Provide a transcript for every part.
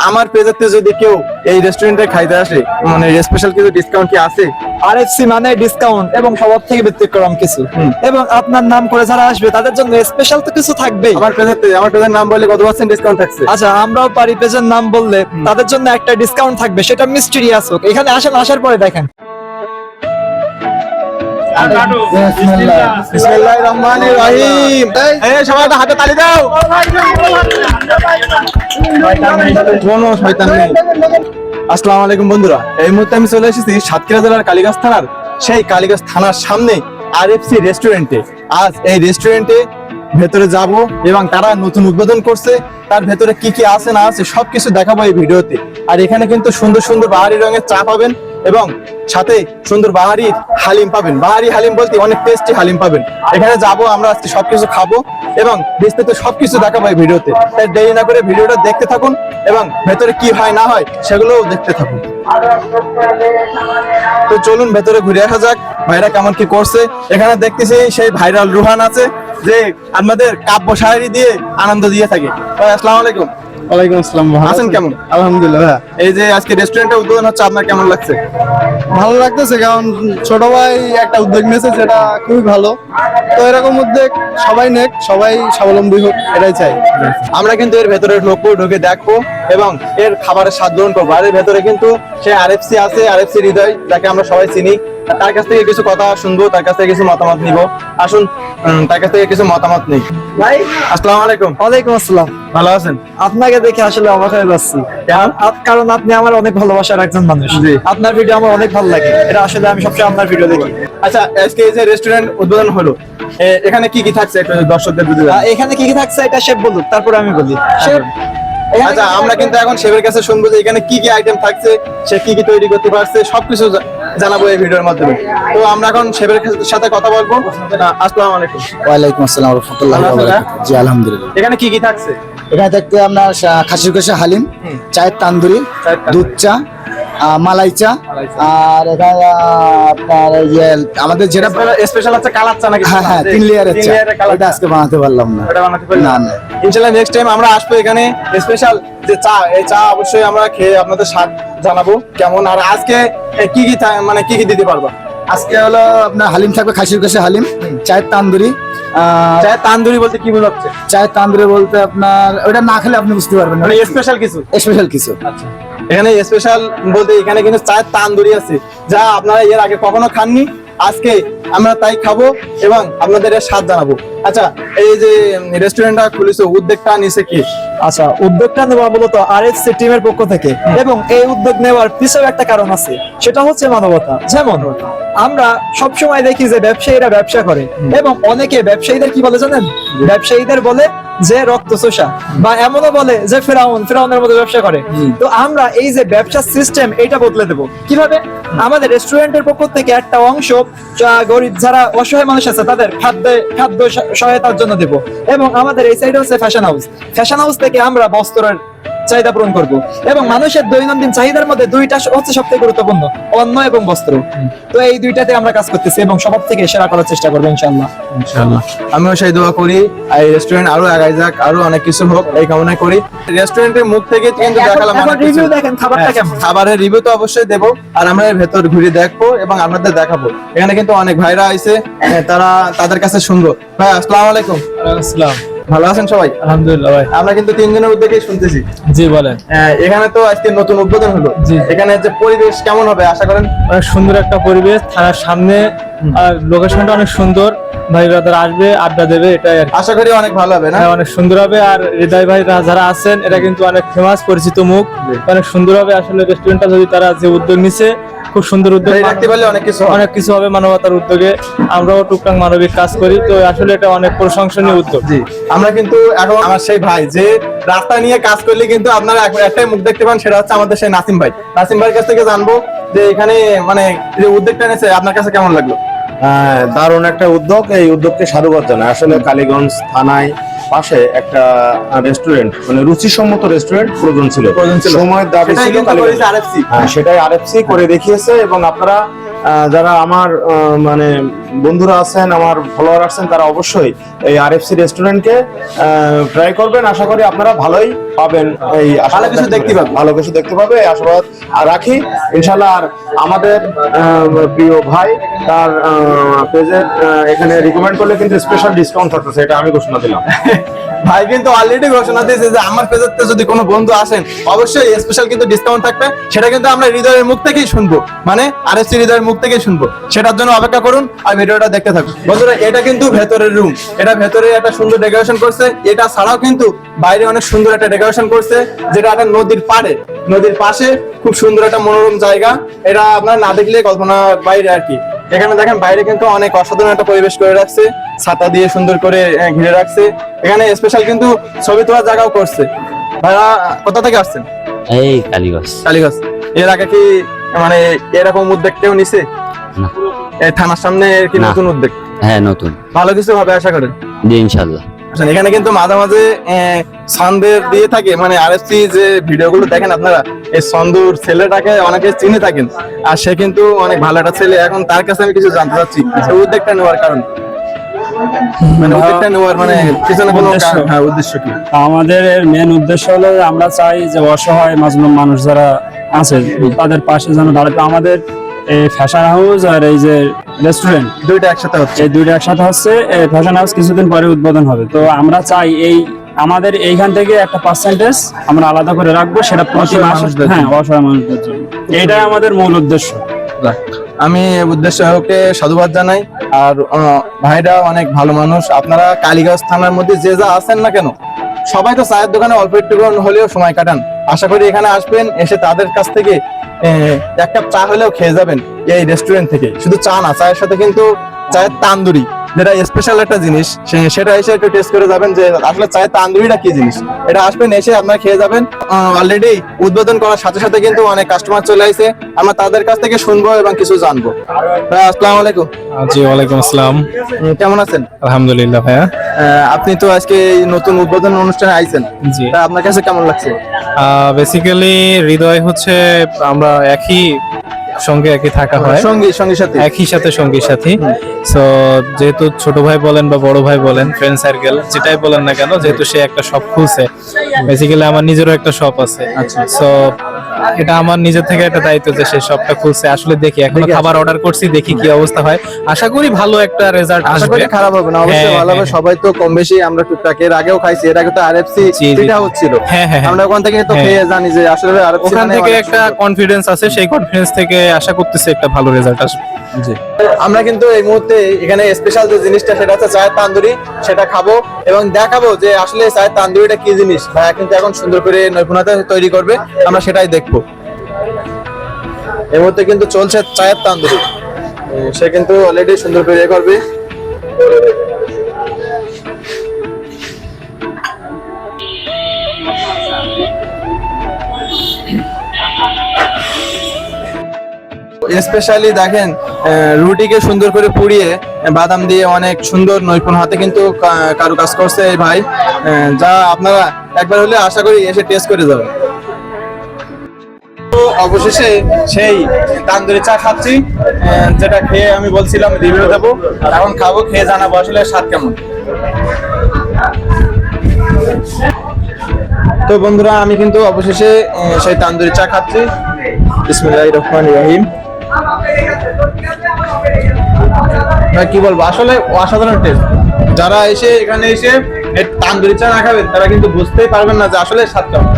আমার পেজেতে যদি কেউ এই রেস্টুরেন্টে খাইতে আসে মানে স্পেশাল কিছু ডিসকাউন্ট কি আছে? আরএফসি মানে ডিসকাউন্ট এবং সবার থেকে ব্যতিক্রম কিছু, এবং আপনার নাম করে যারা আসবে তাদের জন্য স্পেশাল তো কিছু থাকবেই। আমার পেজের নাম বললে কত % ডিসকাউন্ট থাকছে? আচ্ছা, আমরাও পারি পেজের নাম বললে তাদের জন্য একটা ডিসকাউন্ট থাকবে, সেটা মিস্টেরিয়াস হোক। এখানে আসেন, আসার পরে দেখেন। বিসমিল্লাহির রহমানির রহিম। এই সবাই একটা হাতে তালি দাও। কোনো শয়তান নেই। আসসালামু আলাইকুম বন্ধুরা, এই মুহূর্তে আমি চলে এসেছি সাতক্ষীরা জেলার কালীগঞ্জ থানার সেই কালীগঞ্জ থানার সামনে আরএফসি রেস্টুরেন্টে। আজ এই রেস্টুরেন্টে ভেতরে যাব এবং তারা নতুন উদ্বোধন করছে, তার ভেতরে কি কি আছে না আছে সবকিছু দেখাবো এই ভিডিওতে। আর এখানে কিন্তু সুন্দর সুন্দর বাহারি রঙের চা পাবেন এবং সাথে সুন্দর বাহারি হালিম পাবেন। বাহারি হালিম বলতে অনেক টেস্টি হালিম পাবেন। এখানে যাব আমরা, আজকে সবকিছু খাবো এবং বিস্তারিত সবকিছু দেখাবো এই ভিডিওতে। তাই দেরি না করে ভিডিওটা দেখতে থাকুন এবং ভেতরে কি হয় না হয় সেগুলোও দেখতে থাকুন। তো চলুন ভেতরে ঘুরে আসা যাক, ভাইরা কেমন কি করছে। এখানে দেখতেছি সেই ভাইরাল রুহান আছে, যে আমাদের কাব্য শায়রি দিয়ে আনন্দ দিয়ে থাকে। ভাই আসসালামু আলাইকুম। ওয়ালাইকুম আসসালাম। আছেন কেমন? আলহামদুলিল্লাহ ভাইয়া। এই যে আজকে রেস্টুরেন্টে উদ্বোধন হচ্ছে, আপনার কেমন লাগছে? ভালো লাগতেছে, কারণ ছোট ভাই একটা উদ্যোগ নিয়েছে যেটা খুবই ভালো। তো এরকম উদ্যোগ সবাই নেক, সবাই স্বাবলম্বী হোক, এটাই চাই। আমরা কিন্তু এর ভেতরে ঢুকে দেখবো এবং এর খাবারের স্বাদ গ্রহণ করবো। আর এর ভেতরে কিন্তু সে আরএফসি আছে, আরএফসি হৃদয়, যাকে আমরা সবাই চিনি। তার কাছ থেকে কিছু কথা শুনবো, তার কাছ থেকে কিছু মতামত নিব। আসুন তার কাছ থেকে কিছু মতামত নেই। ভাই আসসালামু আলাইকুম। ওয়ালাইকুম আসসালাম। ভালো আছেন? আপনাকে দেখে আসলে অবাক হয়ে যাচ্ছি, কারণ আপনি আমার অনেক ভালোবাসার একজন মানুষ। জি। আপনার ভিডিও আমার অনেক ভালো লাগে, এটা আসলে আমি সবসময় আপনার ভিডিও দেখি। আচ্ছা, আজকে এই যে রেস্টুরেন্ট উদ্বোধন হলো, এখানে কি কি থাকছে একটু দর্শকদের বুঝে দেন। এখানে কি কি থাকছে এটা শেফ বলুক, তারপরে আমি বলি। শেফ, আচ্ছা, আমরা কিন্তু এখন শেফের কাছে শুনবো যে এখানে কি কি আইটেম থাকছে, সে কি কি তৈরি করতে পারছে, সবকিছু জানাবো এই ভিডিওর মাধ্যমে। তো আমরা এখন শেফের সাথে কথা বলবো। আসসালামু আলাইকুম। ওয়ালাইকুম আসসালাম ওয়া রাহমাতুল্লাহি ওয়া বারাকাতুহু। জি আলহামদুলিল্লাহ। এখানে কি কি থাকছে? এখানে থাকতে আপনার খাসির কষা হালিম, চায়ের তান্দুরি, দুধ চা, মালাই চা, আর এখানে আপনার ইয়ে আমাদের যেটা স্পেশাল আছে কালার চা নাকি? হ্যাঁ হ্যাঁ 3 লেয়ারের চা, এটা আজকে বানাতে পারলাম না। এটা বানাতে পারলাম না না। না, ইনশাআল্লাহ নেক্সট টাইম আমরা আসবো এখানে। স্পেশাল যে চা, এই চা অবশ্যই আমরা খেয়ে আপনাদের স্বাদ জানাবো কেমন। আর আজকে কি কি মানে কি কি দিতে পারবা? আজকে হলো আপনার হালিম থাকবে, খাসির কষা হালিম, চায়ের তান্দুরি। চায়ের তান্দুরি বলতে কি বোঝাচ্ছে? চায়ের তান্দুরি বলতে আপনার ওটা না খেলে আপনি বুঝতে পারবেন না, মানে স্পেশাল কিছু। স্পেশাল কিছু। আচ্ছা, এখানে স্পেশাল বলতে এখানে কিন্তু চায়ের তান্দুরি আছে, যা আপনারা এর আগে কখনো খাননি। আজকে আমরা তাই খাবো এবং আপনাদের এর স্বাদ জানাবো। আচ্ছা, এই যে রেস্টুরেন্টটা খুলেছে, উদ্যোগটা নিছে কি? আচ্ছা, উদ্যোগটা নেওয়া মূলত আরএফসি টিমের পক্ষ থেকে, এবং এই উদ্যোগ নেওয়ার পিছনে একটা কারণ আছে, সেটা হচ্ছে মানবতা। যেমন আমরা সবসময় দেখি যে ব্যবসায়ীরা ব্যবসা করে, এবং অনেকে ব্যবসায়ীদের কি বলে জানেন? ব্যবসায়ীদের বলে যে রক্ত চোষা, বা এমনও বলে যে ফেরাউনের মতো ব্যবসা করে। তো আমরা এই যে ব্যবসার সিস্টেম, এটা বদলে দেব কিভাবে? আমাদের রেস্টুরেন্টের পক্ষ থেকে একটা অংশ গরিব যারা অসহায় মানুষ আছে তাদের খাদ্য সহায়তার জন্য দেব, এবং আমাদের এই সাইডে হচ্ছে ফ্যাশন হাউস থেকে আমরা বস্ত্রের চাহিদা পূরণ করব। এবং মানুষের দৈনন্দিন চাহিদার মধ্যে দুইটা হচ্ছে সবথেকে গুরুত্বপূর্ণ, অন্ন এবং বস্ত্র। তো এই দুইটাতে আমরা কাজ করতেছি এবং সবার থেকে সেরা করার চেষ্টা করবো ইনশাআল্লাহ। ইনশাআল্লাহ আমিও সেই দোয়া করি, এই রেস্টুরেন্ট আরো আগায় যাক, আরো অনেক কিছু হোক, এই কামনা করি। রেস্টুরেন্টের মুখ থেকে কিন্তু দেখালাম অনেক কিছু। রিভিউ দেখেন, খাবারটা কেমন। খাবারের রিভিউ তো অবশ্যই দেবো, আর আমরা এর ভেতর ঘুরে দেখবো এবং আপনাদের দেখাবো। এখানে কিন্তু অনেক ভাইরা আইছে, তাদের কাছে শুনবো। ভাই আসসালামু আলাইকুম। আসসালাম। ভালো আছেন সবাই? আলহামদুলিল্লাহ ভাই। আমরা কিন্তু 3 জনের উদ্যোগেই শুনতেছি। জি বলেন। এখানে তো আজকে নতুন উদ্বোধন হলো। জি। এখানে যে পরিবেশ কেমন হবে আশা করেন? অনেক সুন্দর একটা পরিবেশ, থানার সামনে, আর লোকেশনটা অনেক সুন্দর। ভাই ব্রাদার আসবে, আড্ডা দেবে, এটাই আর কি। আশা করি অনেক ভালো হবে না? হ্যাঁ, অনেক সুন্দর হবে। আর হৃদয় ভাই যারা আছেন, এটা কিন্তু অনেক ফেমাস, পরিচিত মুখ, অনেক সুন্দর হবে। আসলে রেস্টুরেন্টটা যদি তারা যে উদ্যোগ নিছে, খুব সুন্দর উদ্যোগ, রাখতে পারলে অনেক কিছু হবে। অনেক কিছু হবে মানবতার উদ্যোগে। আমরাও টুকটাক মানবিক কাজ করি, তো আসলে এটা অনেক প্রশংসনীয় উদ্যোগ। জি, আমরা কিন্তু এখন আমার সেই ভাই যে রাস্তা নিয়ে কাজ করলে কিন্তু আপনারা একটাই মুখ দেখতে পান, সেটা হচ্ছে আমাদের সেই নাসিম ভাই। নাসিম ভাইয়ের কাছ থেকে জানবো যে এখানে মানে যে উদ্যোগটা নিয়েছে আপনার কাছে কেমন লাগলো? দারুণ একটা উদ্যোগ। এই উদ্যোগকে সাধুবাদ জানাই। আসলে কালীগঞ্জ থানায় পাশে একটা রেস্টুরেন্ট, মানে রুচিসম্মত রেস্টুরেন্ট প্রয়োজন ছিল, সময়ের দাবি ছিল। আরএফসি সেটাই আরএফসি করে দেখিয়েছে। এবং আপনারা যারা আমার মানে বন্ধুরা আছেন, আমার ফলোয়ার আছেন, তারা অবশ্যই এই আরএফসি রেস্টুরেন্টকে ট্রাই করবেন। আশা করি আপনারা ভালোই পাবেন, এই ভালো কিছু দেখতে পাবেন। ভালো কিছু দেখতে পাবে এই আশাবাদ রাখি ইনশাল্লাহ। আর আমাদের প্রিয় ভাই তার পেজে এখানে রিকমেন্ড করলে কিন্তু স্পেশাল ডিসকাউন্ট থাকতেছে, এটা আমি ঘোষণা দিলাম। ভাই কিন্তু অলরেডি ঘোষণা দিয়েছে যে আমার পেজেতে যদি কোনো বন্ধু আসেন অবশ্যই স্পেশাল কিন্তু ডিসকাউন্ট থাকবে। সেটা কিন্তু আমরা হৃদয়ের মুখ থেকেই শুনবো, মানে আরএফসি হৃদয়ের মুখ থেকেই শুনবো। সেটার জন্য অপেক্ষা করুন আর ভিডিওটা দেখতে থাকুন। বন্ধুরা এটা কিন্তু ভেতরের রুম, এটা ভেতরে একটা সুন্দর ডেকোরেশন করছে। এটা ছাড়াও কিন্তু বাইরে অনেক সুন্দর একটা ডেকোরেশন করছে, যেটা একটা নদীর পাড়ে, নদীর পাশে খুব সুন্দর একটা মনোরম জায়গা। এটা আপনারা না দেখলে কল্পনার বাইরে আর কি। এখানে দেখেন বাইরে কিন্তু অনেক অসাধারণ একটা পরিবেশ করে রাখছে, ছাতা দিয়ে সুন্দর করে ঘিরে রাখছে। এখানে স্পেশাল কিন্তু ছবি তোলার জায়গাও করছে। ভাইয়া কোথা থেকে আসছেন? এই কালীগঞ্জ। কালীগঞ্জ। এর আগে কি মানে এরকম উদ্যোগ কেউ নিছে? না। এই থানার সামনে কি না। নতুন উদ্যোগ? হ্যাঁ নতুন। ভালো কিছু হবে আশা করেন? জি ইনশাল্লাহ। আচ্ছা, এখানে কিন্তু মাঝে মাঝে সন্দের দিয়ে থাকে, মানে আরএফসি যে ভিডিওগুলো দেখেন আপনারা, এই সন্দুর ছেলেটাকে অনেকে চিনে থাকেন। আর সে কিন্তু অনেক ভালো একটা ছেলে। এখন তার কাছে আমি কিছু জানতে চাচ্ছি এই উদ্যোগটা নেওয়ার কারণ, মানে উদ্যোগটা নেওয়ার মানে পিছনে কোনো উদ্দেশ্য কি? আমাদের মেন উদ্দেশ্য হলো আমরা চাই যে অসহায় মাজলুম মানুষ যারা আছে তাদের পাশে যেন দাঁড়াতে। আমাদের এই ফ্যাশন হাউস আর এই যে রেস্টুরেন্ট দুইটা একসাথে হচ্ছে। এই দুইটা একসাথে হচ্ছে। এই ফ্যাশন হাউস কিছুদিন পরে উদ্বোধন হবে, তো আমরা চাই এই আমাদের এইখান থেকে একটা পার্সেন্টেজ আমরা আলাদা করে রাখবো, সেটা প্রতি অসহায় মাসে। মানুষদের হ্যাঁ, অসহায় মানুষদের জন্য। এইটাই আমাদের মূল উদ্দেশ্য। আমি উদ্দেশ্যকে সাধুবাদ জানাই। আর ভাইরা অনেক ভালো মানুষ। আপনারা কালীগঞ্জ থানার মধ্যে যে যা আছেন না কেন, সবাই তো চায়ের দোকানে অল্প একটু হলেও সময় কাটান। আশা করি এখানে আসবেন, এসে তাদের কাছ থেকে এক কাপ চা হলেও খেয়ে যাবেন এই রেস্টুরেন্ট থেকে। শুধু চা না, চায়ের সাথে কিন্তু চায়ের তান্দুরি, যেটা স্পেশাল একটা জিনিস, সেটা এসে একটু টেস্ট করে যাবেন যে আসলে চায়ের তান্দুরিটা কি জিনিস। এটা আসবেন, এসে আপনারা খেয়ে যাবেন। অলরেডি উদ্বোধন করার সাথে সাথে কিন্তু অনেক কাস্টমার চলে আসে, আমরা তাদের কাছ থেকে শুনবো এবং কিছু জানবো। ভাই আসসালামু আলাইকুম। জি ওয়ালাইকুম আসসালাম। কেমন আছেন? আলহামদুলিল্লাহ ভাইয়া। আপনি তো আজকে এই নতুন উদ্বোধন অনুষ্ঠানে আইছেন, জি তা আপনার কাছে কেমন লাগছে? বেসিক্যালি হৃদয় হচ্ছে আমরা একই সঙ্গে একই থাকা হয়, সঙ্গীর সাথে একই সাথে সঙ্গীর সাথী। সো যেহেতু ছোট ভাই বলেন বা বড় ভাই বলেন, ফ্রেন্ড সার্কেল যেটাই বলেন না কেন, যেহেতু সে একটা শপ খুলছে, বেসিক্যালি আমার নিজেরও একটা শপ আছে। সো এটা আমার নিজের থেকে একটা দায়িত্ব যে সেই শপটা খুলছে। আসলে দেখি, এখনো খাবার অর্ডার করছি, দেখি কি অবস্থা হয়। আশা করি ভালো একটা রেজাল্ট আশা আসবে। করি খারাপ হবে না, অবশ্যই হ্যাঁ, ভালো হবে। হ্যাঁ। সবাই তো কম বেশি আমরা টুকটাক এর আগেও খাইছি, এর আগে তো আরএফসি জি, জি। যেটা হচ্ছিল, হ্যাঁ, হ্যাঁ, হ্যাঁ। আমরা ওখান থেকে তো হ্যাঁ। খেয়ে জানি যে আসলে আরএফসি ওখান থেকে একটা কনফিডেন্স আছে, সেই কনফিডেন্স থেকে আশা করতেছি একটা ভালো রেজাল্ট আসবে। জি। আমরা কিন্তু এই মুহূর্তে এখানে স্পেশাল যে জিনিসটা সেটা হচ্ছে চায়ের তান্দুরি, সেটা খাবো এবং দেখাবো যে আসলে চায়ের তান্দুরিটা কি জিনিস। ভাইয়া কিন্তু এখন সুন্দর করে নৈপুণ্যতা তৈরি করবে, আমরা সেটাই দেখবো। এই মুহূর্তে কিন্তু চলছে চায়ের তান্দুরি, সে কিন্তু অলরেডি সুন্দর করে করবে। স্পেশালি দেখেন রুটিকে সুন্দর করে পুড়িয়ে বাদাম দিয়ে অনেক সুন্দর নৈপুণ হাতে কিন্তু কারুকাজ করছে এই ভাই, যা আপনারা একবার হলে আশা করি এসে টেস্ট করে যাবেন। তো অবশেষে সেই তান্দুরি চা খাচ্ছি, যেটা খেয়ে আমি বলছিলাম রিভিউ দেবো। এখন খাবো, খেয়ে জানাবো আসলে স্বাদ কেমন। তো বন্ধুরা আমি কিন্তু অবশেষে সেই তান্দুরি চা খাচ্ছি। বিসমিল্লাহির রহমানির রহিম। কি বলবো, আসলে অসাধারণ টেস্ট। যারা এখানে এসে তান্দুরি চা না খাবেন তারা কিন্তু বুঝতেই পারবেন না যে আসলে স্বাদ কেমন।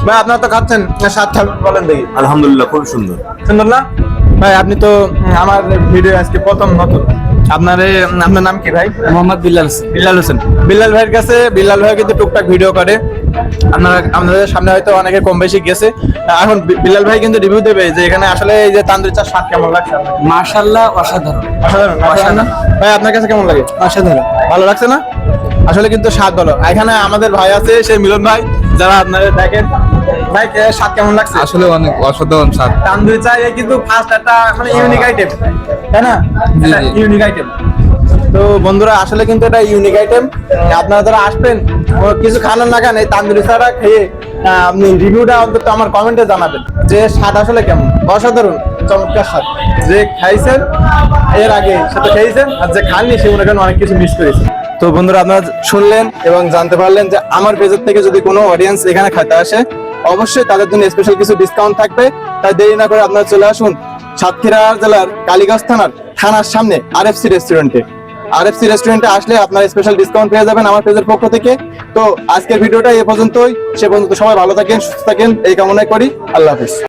ভাই আপনারা তো খাচ্ছেন, স্বাদ কেমন বলেন দেখি। আলহামদুলিল্লাহ, খুব সুন্দর। সুন্দর না ভাই? আপনি তো আমার ভিডিও আজকে প্রথম নতুন। আপনার নাম কি ভাই? মোহাম্মদ বিল্লাল। বিল্লাল হোসেন। বিল্লাল ভাইয়ের কাছে, বিল্লাল ভাই কিন্তু টুকটাক ভিডিও করে, আপনাদের সামনে হয়তো অনেকে কম বেশি গেছে। এখন বিল্লাল ভাই কিন্তু রিভিউ দেবে যে এখানে আসলে এই যে তান্দুরি চা স্বাদ কেমন লাগছে। মাশাআল্লাহ, অসাধারণ। অসাধারণ না ভাই? আপনার কাছে কেমন লাগে? অসাধারণ। ভালো লাগছে না? আসলে কিন্তু স্বাদ ভালো। এখানে আমাদের ভাই আছে, সেই মিলন ভাই, যারা আপনারা দেখেন। ভাই স্বাদ কেমন লাগছে? আসলে অনেক অসাধারণ স্বাদ। তান্দুরি চা কিন্তু ফার্স্ট একটা মানে ইউনিক আইটেম, তাই না? Unique item. তো বন্ধুরা আসলে কিন্তু এটা ইউনিক আইটেম। আপনারা যারা আসবেন, কিছু খানার না খান, এই তান্দুরি চাটা খেয়ে আপনি রিভিউটা অন্তত আমার কমেন্টে জানাবেন যে স্বাদ আসলে কেমন। অসাধারণ, চমৎকার স্বাদ। যে খাইছেন এর আগে সেটা খেয়েছেন, আর যে খাননি সে মনে করেন অনেক কিছু মিস করেছে। তো বন্ধুরা, আপনারা শুনলেন এবং জানতে পারলেন যে আমার পেজের থেকে যদি কোনো অডিয়েন্স এখানে খেতে আসে, অবশ্যই তাদের জন্য স্পেশাল কিছু ডিসকাউন্ট থাকবে। তাই দেরি না করে আপনারা চলে আসুন সাতক্ষীরা জেলার কালীগঞ্জ থানার সামনে আরএফসি রেস্টুরেন্টে। আরএফসি রেস্টুরেন্টে আসলে আপনারা স্পেশাল ডিসকাউন্ট পেয়ে যাবেন আমার পেজের পক্ষ থেকে। তো আজকের ভিডিওটা এ পর্যন্তই, সে পর্যন্ত সবাই ভালো থাকেন, সুস্থ থাকেন এই কামনাই করি। আল্লাহ হাফেজ।